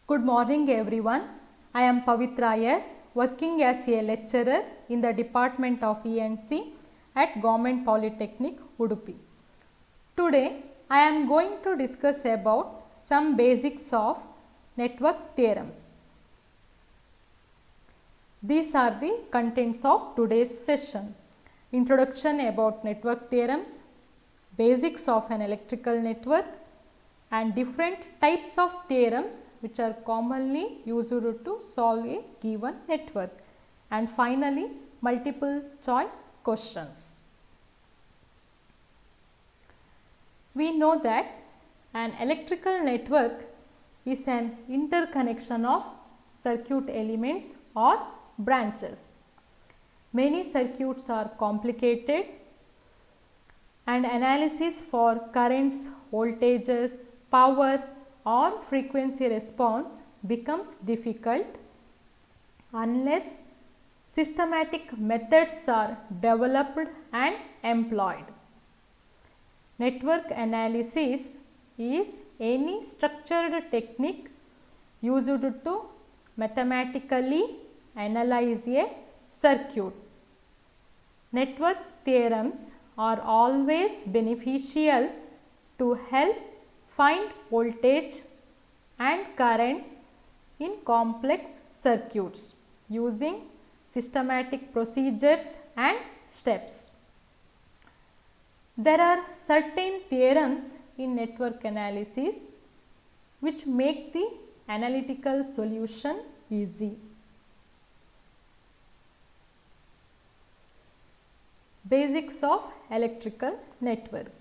Good morning everyone. I am Pavitra S, working as a lecturer in the Department of E&C at Government Polytechnic, Udupi. Today I am going to discuss about some basics of network theorems. These are the contents of today's session. Introduction about network theorems, basics of an electrical network, and different types of theorems which are commonly used to solve a given network, and finally multiple choice questions. We know that an electrical network is an interconnection of circuit elements or branches. Many circuits are complicated and analysis for currents, voltages, power or frequency response becomes difficult unless systematic methods are developed and employed. Network analysis is any structured technique used to mathematically analyze a circuit. Network theorems are always beneficial to help find voltage and currents in complex circuits using systematic procedures and steps. There are certain theorems in network analysis which make the analytical solution easy. Basics of electrical network.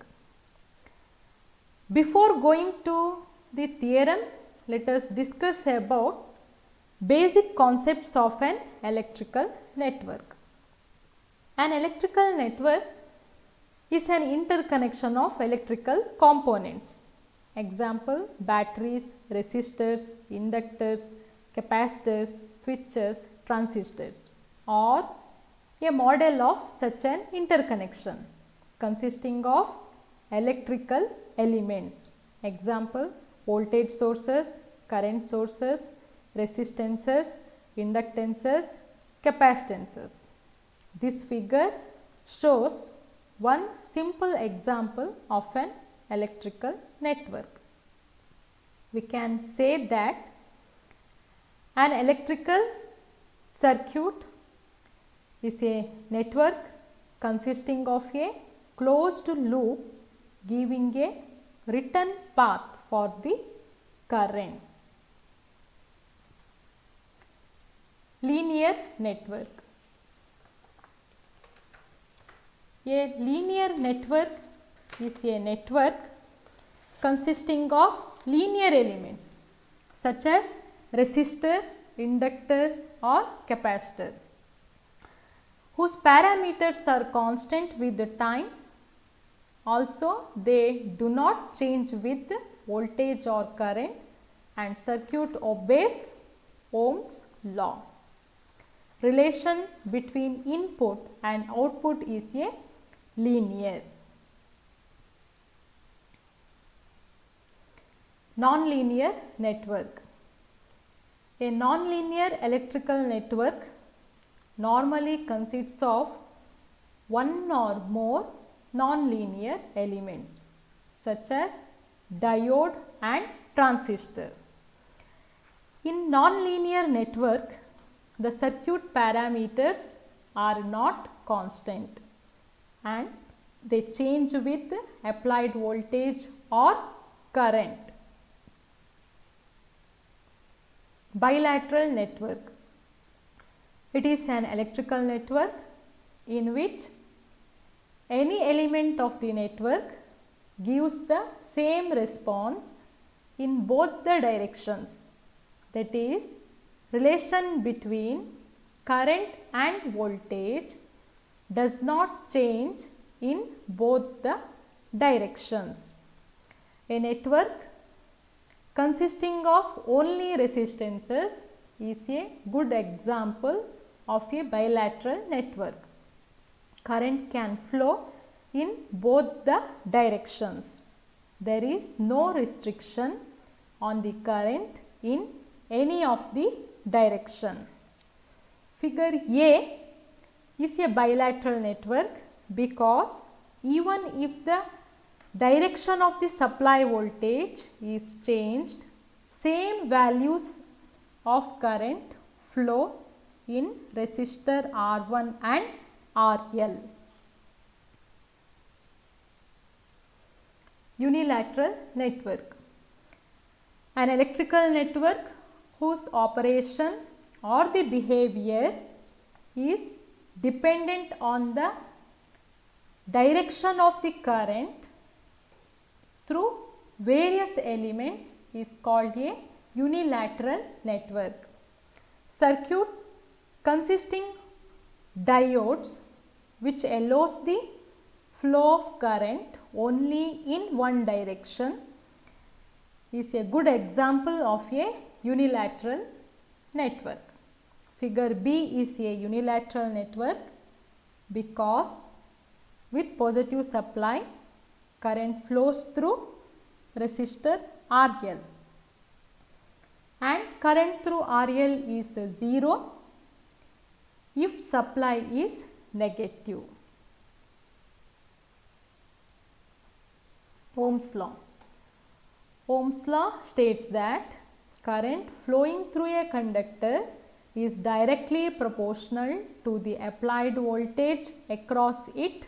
Before going to the theorem, let us discuss about basic concepts of an electrical network. An electrical network is an interconnection of electrical components. Example: batteries, resistors, inductors, capacitors, switches, transistors, or a model of such an interconnection consisting of electrical elements. Example: voltage sources, current sources, resistances, inductances, capacitances. This figure shows one simple example of an electrical network. We can say that an electrical circuit is a network consisting of a closed loop giving a written path for the current. Linear network. A linear network is a network consisting of linear elements such as resistor, inductor or capacitor, whose parameters are constant with the time. Also, they do not change with voltage or current, and circuit obeys Ohm's law. Relation between input and output is a linear. Nonlinear network. A nonlinear electrical network normally consists of one or more nonlinear elements such as diode and transistor. In nonlinear network, the circuit parameters are not constant and they change with applied voltage or current. Bilateral network. It is an electrical network in which any element of the network gives the same response in both the directions. That is, relation between current and voltage does not change in both the directions. A network consisting of only resistances is a good example of a bilateral network. Current can flow in both the directions. There is no restriction on the current in any of the direction. Figure A is a bilateral network because even if the direction of the supply voltage is changed, same values of current flow in resistor R1 and RL. Unilateral network. An electrical network whose operation or the behavior is dependent on the direction of the current through various elements is called a unilateral network. Circuit consisting diodes which allows the flow of current only in one direction is a good example of a unilateral network. Figure B is a unilateral network because with positive supply current flows through resistor RL and current through RL is 0 if supply is negative. Ohm's law. Ohm's law states that current flowing through a conductor is directly proportional to the applied voltage across it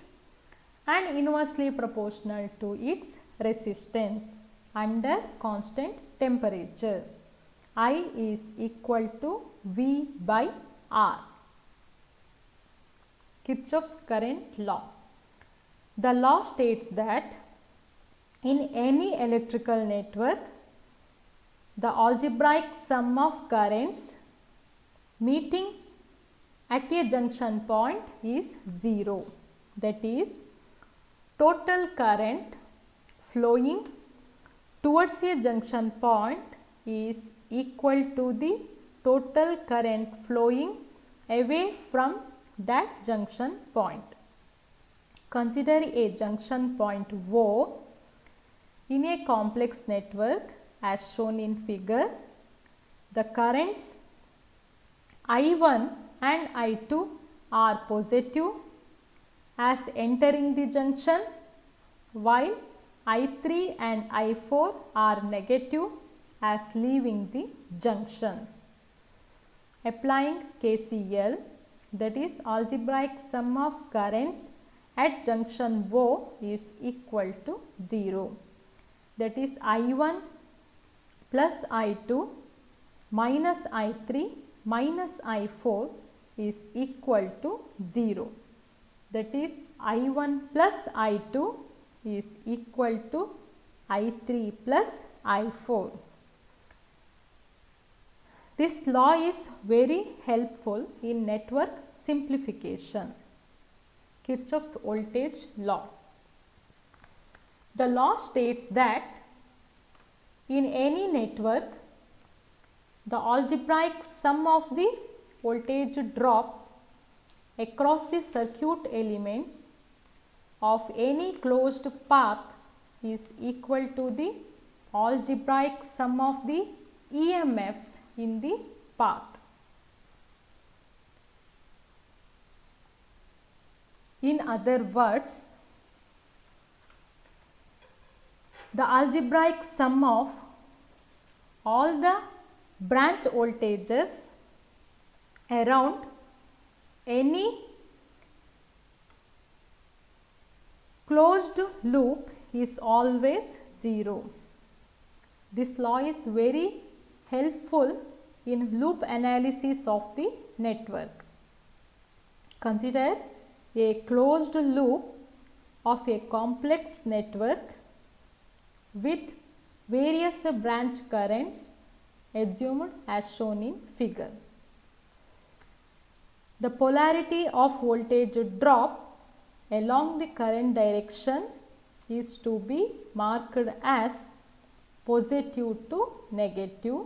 and inversely proportional to its resistance under constant temperature. I is equal to V by R. Kirchhoff's current law. The law states that in any electrical network, the algebraic sum of currents meeting at a junction point is 0. That is, total current flowing towards a junction point is equal to the total current flowing away from that junction point. Consider a junction point O in a complex network as shown in figure. The currents I1 and I2 are positive as entering the junction, while I3 and I4 are negative as leaving the junction. Applying KCL, that is algebraic sum of currents at junction O is equal to 0. That is I1 plus I2 minus I3 minus I4 is equal to 0. That is I1 plus I2 is equal to I3 plus I4. This law is very helpful in network simplification. Kirchhoff's voltage law. The law states that in any network, the algebraic sum of the voltage drops across the circuit elements of any closed path is equal to the algebraic sum of the EMFs in the path. In other words, the algebraic sum of all the branch voltages around any closed loop is always 0. This law is very helpful in loop analysis of the network. Consider a closed loop of a complex network with various branch currents assumed as shown in figure. The polarity of voltage drop along the current direction is to be marked as positive to negative.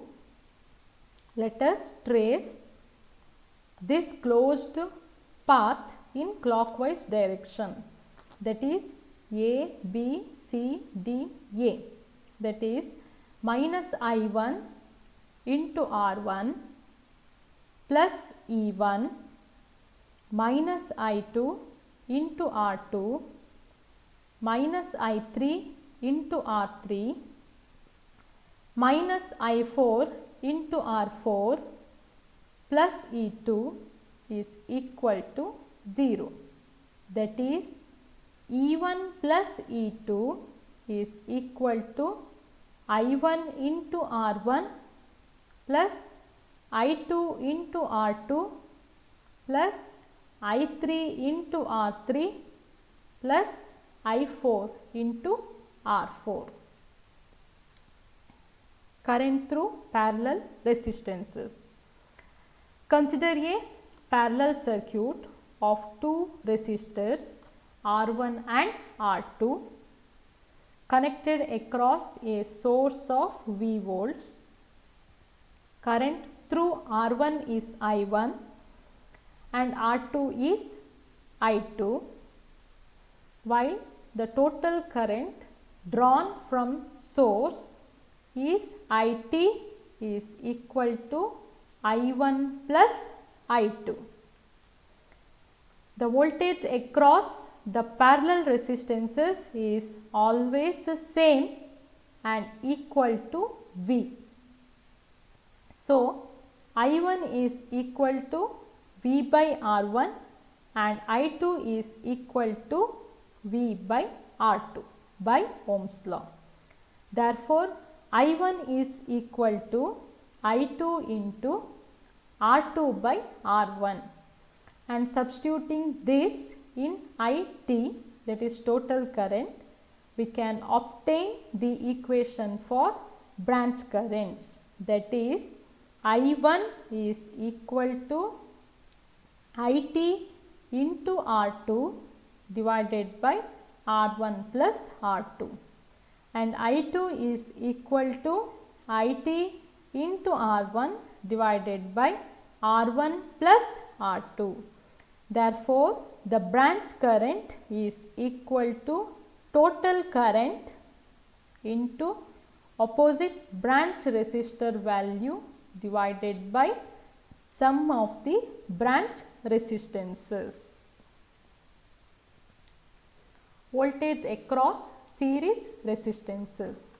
Let us trace this closed path in clockwise direction, that is A, B, C, D, A, that is minus I1 into R1 plus E1 minus I2 into R2 minus I3 into R3 minus I4 into R4 plus E2 is equal to 0. That is, E1 plus E2 is equal to I1 into R1 plus I2 into R2 plus I3 into R3 plus I4 into R4. Current through parallel resistances. Consider a parallel circuit of two resistors R1 and R2 connected across a source of V volts. Current through R1 is I1 and R2 is I2, while the total current drawn from source is IT is equal to I1 plus I2. The voltage across the parallel resistances is always the same and equal to V. So, I1 is equal to V by R1 and I2 is equal to V by R2 by Ohm's law. Therefore, I1 is equal to I2 into R2 by R1, and substituting this in IT, that is total current, we can obtain the equation for branch currents, that is I1 is equal to IT into R2 divided by R1 plus R2, and I2 is equal to IT into R1 divided by R1 plus R2. Therefore, the branch current is equal to total current into opposite branch resistor value divided by sum of the branch resistances. Voltage across series resistances.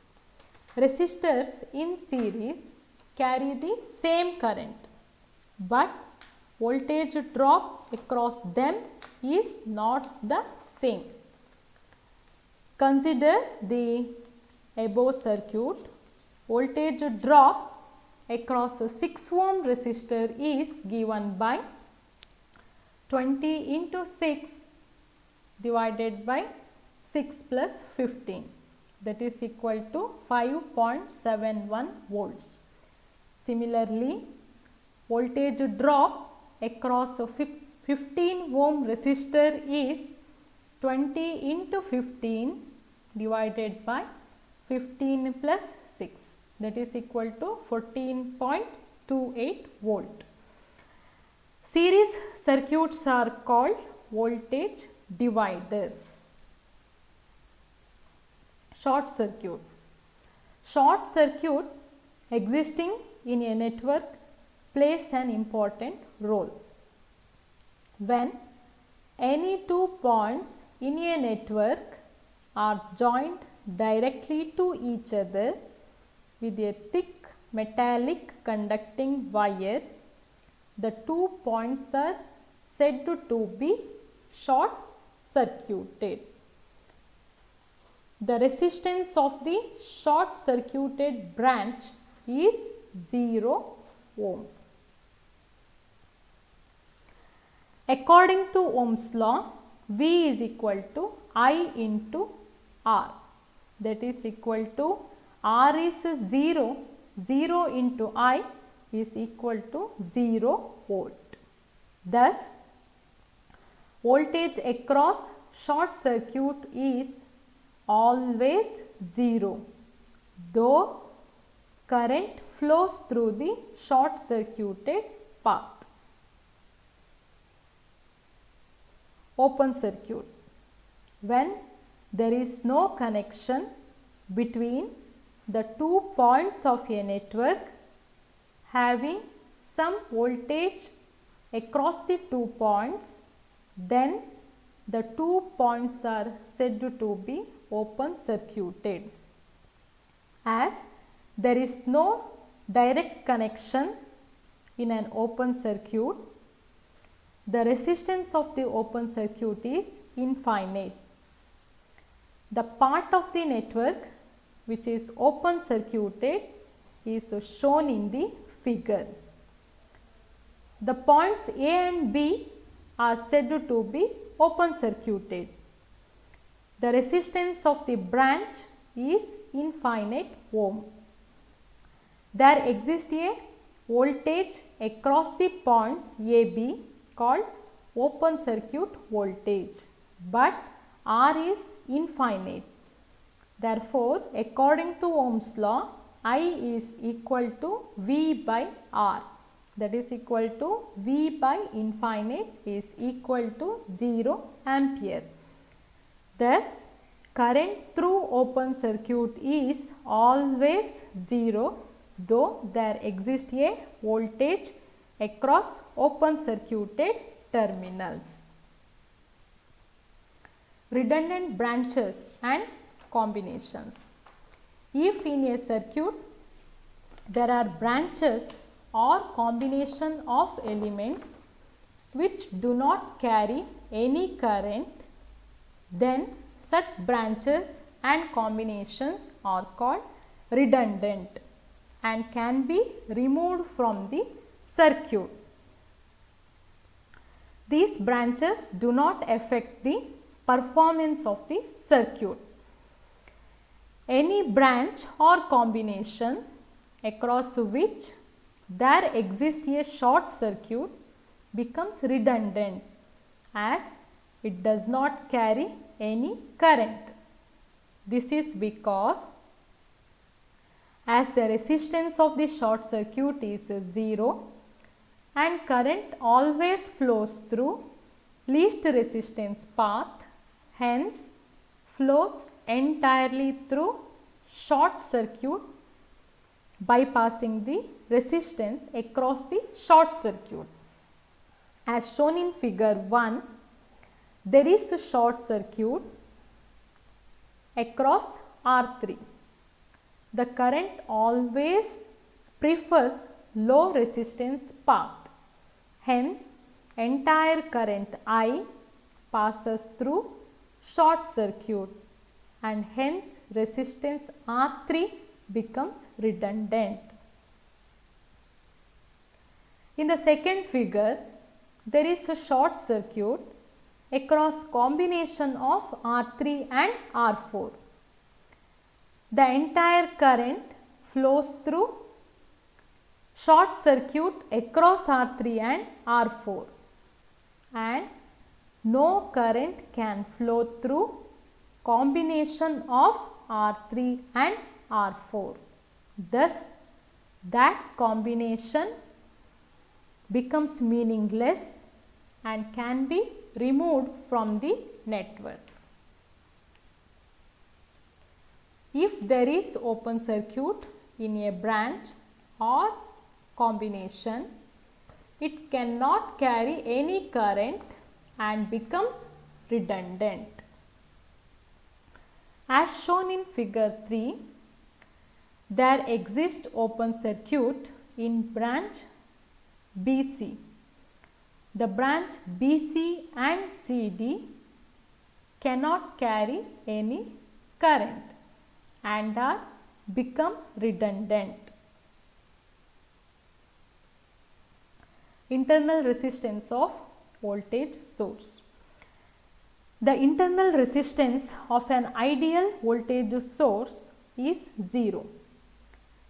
Resistors in series carry the same current, but voltage drop across them is not the same. Consider the above circuit. Voltage drop across a 6 ohm resistor is given by 20 into 6 divided by 6 plus 15, that is equal to 5.71 volts. Similarly, voltage drop across a 15 ohm resistor is 20 into 15 divided by 15 plus 6, that is equal to 14.28 volt. Series circuits are called voltage dividers. Short circuit. Short circuit existing in a network plays an important role. When any 2 points in a network are joined directly to each other with a thick metallic conducting wire, the 2 points are said to be short circuited. The resistance of the short circuited branch is 0 ohm. According to Ohm's law, V is equal to I into R, that is equal to R is 0, 0 into I is equal to 0 volt. Thus, voltage across short circuit is always 0, though current flows through the short circuited path. Open circuit. When there is no connection between the 2 points of a network, having some voltage across the 2 points, then the 2 points are said to be open circuited. As there is no direct connection in an open circuit, the resistance of the open circuit is infinite. The part of the network which is open circuited is shown in the figure. The points A and B are said to be open circuited. The resistance of the branch is infinite ohm. There exists a voltage across the points AB called open circuit voltage, but R is infinite. Therefore, according to Ohm's law, I is equal to V by R, that is equal to V by infinite is equal to 0 ampere. Thus, current through open circuit is always 0, though there exists a voltage across open circuited terminals. Redundant branches and combinations. If in a circuit there are branches or combination of elements which do not carry any current, then such branches and combinations are called redundant and can be removed from the circuit. These branches do not affect the performance of the circuit. Any branch or combination across which there exists a short circuit becomes redundant as it does not carry any current. This is because as the resistance of the short circuit is 0 and current always flows through least resistance path, hence flows entirely through short circuit bypassing the resistance across the short circuit. As shown in figure 1, there is a short circuit across R3. The current always prefers low resistance path. Hence, entire current I passes through short circuit and hence resistance R3 becomes redundant. In the second figure, there is a short circuit across combination of R3 and R4. The entire current flows through short circuit across R3 and R4 and no current can flow through combination of R3 and R4. Thus, that combination becomes meaningless and can be removed from the network. If there is open circuit in a branch or combination, it cannot carry any current and becomes redundant. As shown in figure 3, there exists open circuit in branch BC. The branch BC and CD cannot carry any current and are become redundant. Internal resistance of voltage source. The internal resistance of an ideal voltage source is 0.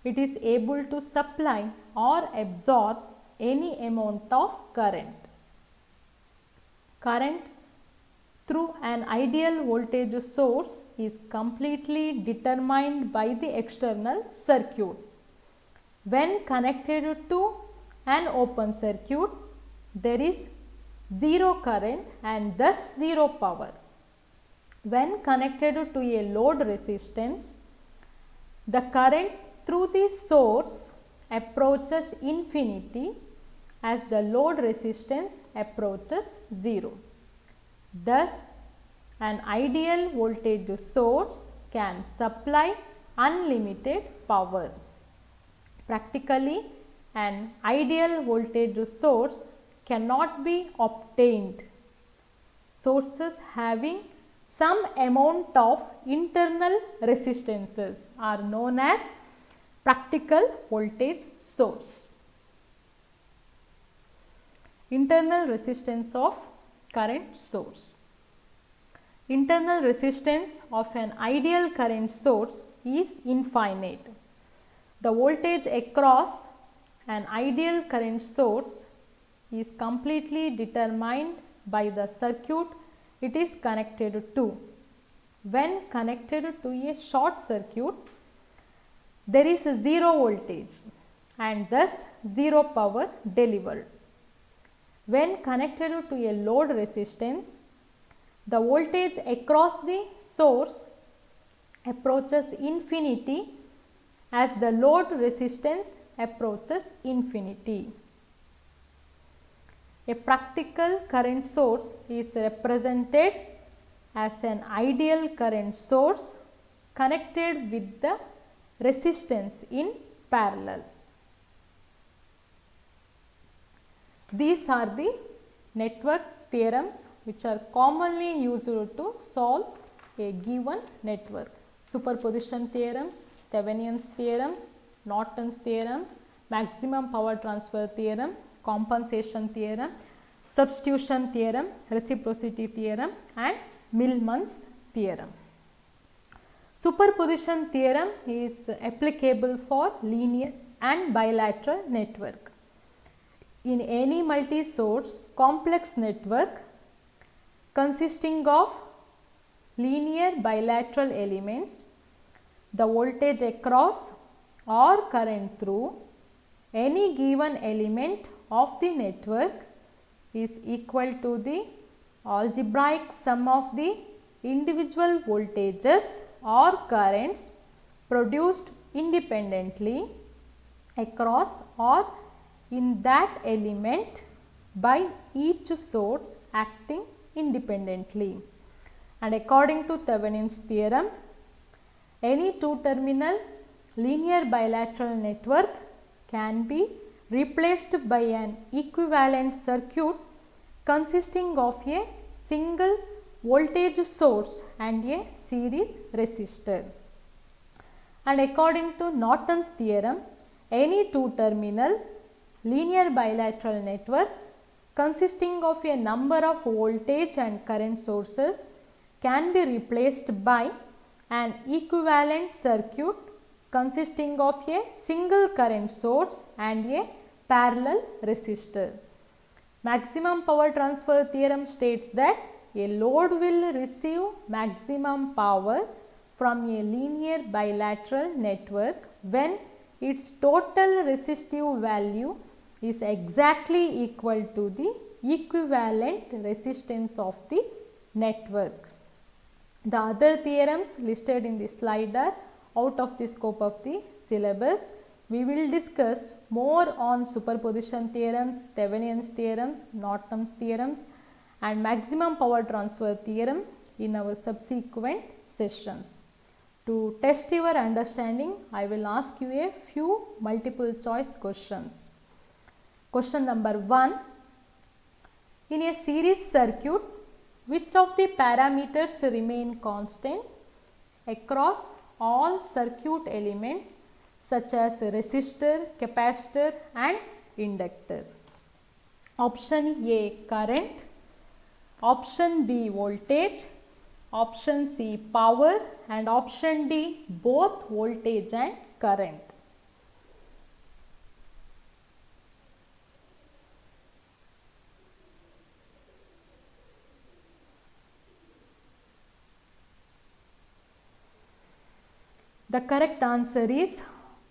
It is able to supply or absorb any amount of current. Current through an ideal voltage source is completely determined by the external circuit. When connected to an open circuit, there is 0 current and thus 0 power. When connected to a load resistance, the current through the source approaches infinity as the load resistance approaches 0. Thus, an ideal voltage source can supply unlimited power. Practically, an ideal voltage source cannot be obtained. Sources having some amount of internal resistances are known as practical voltage source. Internal resistance of current source. Internal resistance of an ideal current source is infinite. The voltage across an ideal current source is completely determined by the circuit it is connected to. When connected to a short circuit, there is a 0 voltage and thus 0 power delivered. When connected to a load resistance, the voltage across the source approaches infinity as the load resistance approaches infinity. A practical current source is represented as an ideal current source connected with the resistance in parallel. These are the network theorems which are commonly used to solve a given network. Superposition theorems, Thevenin's theorems, Norton's theorems, maximum power transfer theorem, compensation theorem, substitution theorem, reciprocity theorem and Millman's theorem. Superposition theorem is applicable for linear and bilateral network. In any multi-source complex network consisting of linear bilateral elements, the voltage across or current through any given element of the network is equal to the algebraic sum of the individual voltages or currents produced independently across or in that element by each source acting independently. And according to Thevenin's theorem, any two-terminal linear bilateral network can be replaced by an equivalent circuit consisting of a single voltage source and a series resistor. And according to Norton's theorem, any two-terminal linear bilateral network consisting of a number of voltage and current sources can be replaced by an equivalent circuit consisting of a single current source and a parallel resistor. Maximum power transfer theorem states that a load will receive maximum power from a linear bilateral network when its total resistive value is exactly equal to the equivalent resistance of the network. The other theorems listed in the slide are out of the scope of the syllabus. We will discuss more on superposition theorems, Thevenin's theorems, Norton's theorems and maximum power transfer theorem in our subsequent sessions. To test your understanding, I will ask you a few multiple choice questions. Question number 1. In a series circuit, which of the parameters remain constant across all circuit elements such as resistor, capacitor and inductor? Option A current, option B voltage, option C power and option D both voltage and current. The correct answer is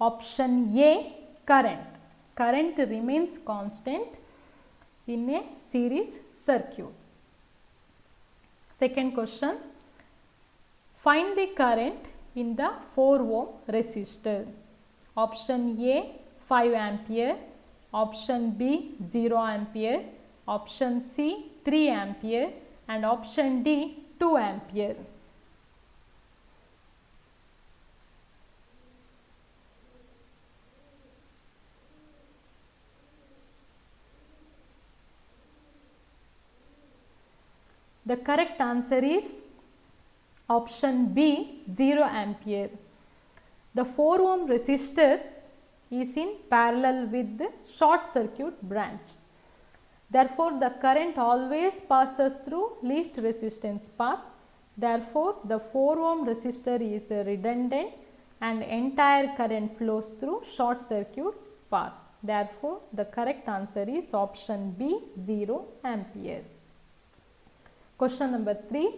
option A current. Current remains constant in a series circuit. Second question. Find the current in the 4 ohm resistor. Option A 5 ampere, option B 0 ampere, option C 3 ampere and option D 2 ampere. The correct answer is option B 0 ampere. The 4 ohm resistor is in parallel with the short circuit branch. Therefore, the current always passes through least resistance path. Therefore, the 4 ohm resistor is redundant and entire current flows through short circuit path. Therefore, the correct answer is option B 0 ampere. Question number 3.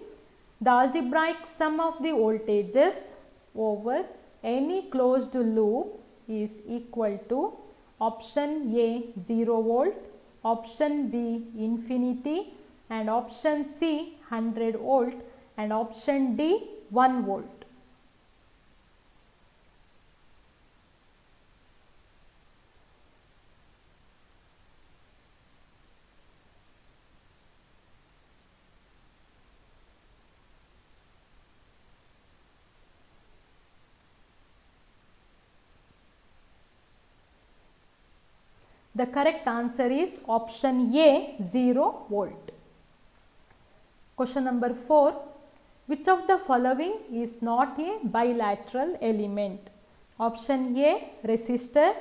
The algebraic sum of the voltages over any closed loop is equal to option A 0 volt, option B infinity and option C 100 volt and option D 1 volt. The correct answer is option A 0 volt. Question number 4. Which of the following is not a bilateral element? Option A resistor,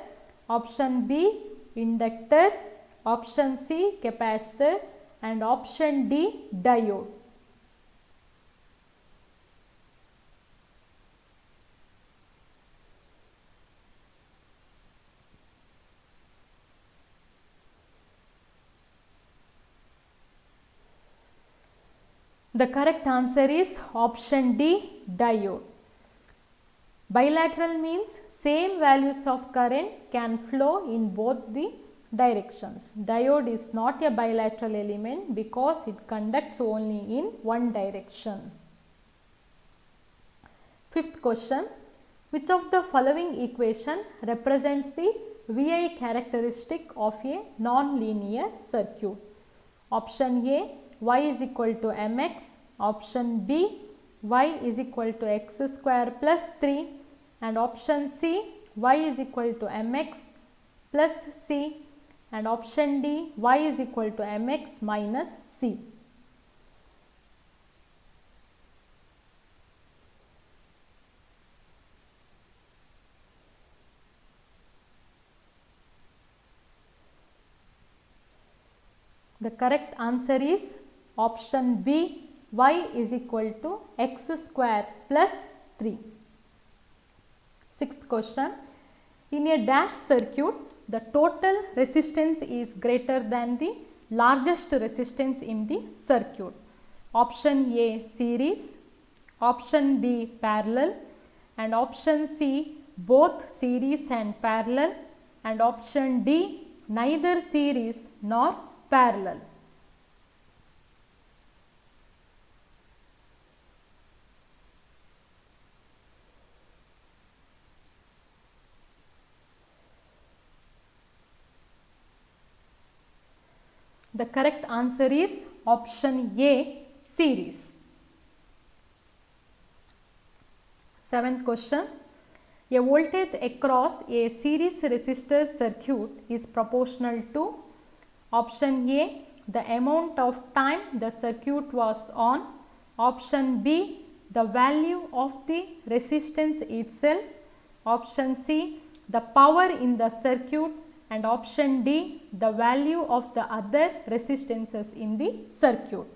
option B inductor, option C capacitor and option D diode. The correct answer is option D diode. Bilateral means same values of current can flow in both the directions. Diode is not a bilateral element because it conducts only in one direction. Fifth question. Which of the following equation represents the VI characteristic of a non-linear circuit? Option A y is equal to mx, option B y is equal to x square plus 3 and option C y is equal to mx plus c and option D y is equal to mx minus c. The correct answer is option B y is equal to x square plus 3. Sixth question. In a dash circuit, the total resistance is greater than the largest resistance in the circuit. Option A series, option B parallel and option C both series and parallel and option D neither series nor parallel. The correct answer is option A series. Seventh question. A voltage across a series resistor circuit is proportional to option A the amount of time the circuit was on, option B the value of the resistance itself, option C the power in the circuit and option D the value of the other resistances in the circuit.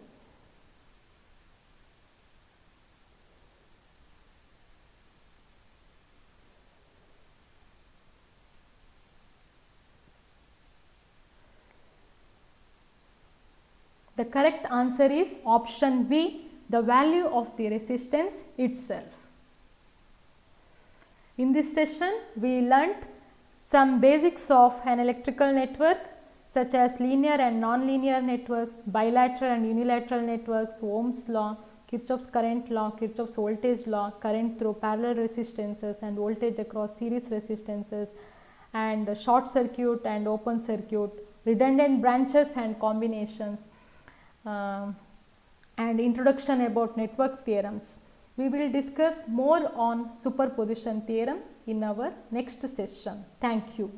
The correct answer is option B the value of the resistance itself. In this session we learnt some basics of an electrical network such as linear and non-linear networks, bilateral and unilateral networks, Ohm's law, Kirchhoff's current law, Kirchhoff's voltage law, current through parallel resistances and voltage across series resistances, and short circuit and open circuit, redundant branches and combinations, and introduction about network theorems. We will discuss more on superposition theorem in our next session. Thank you.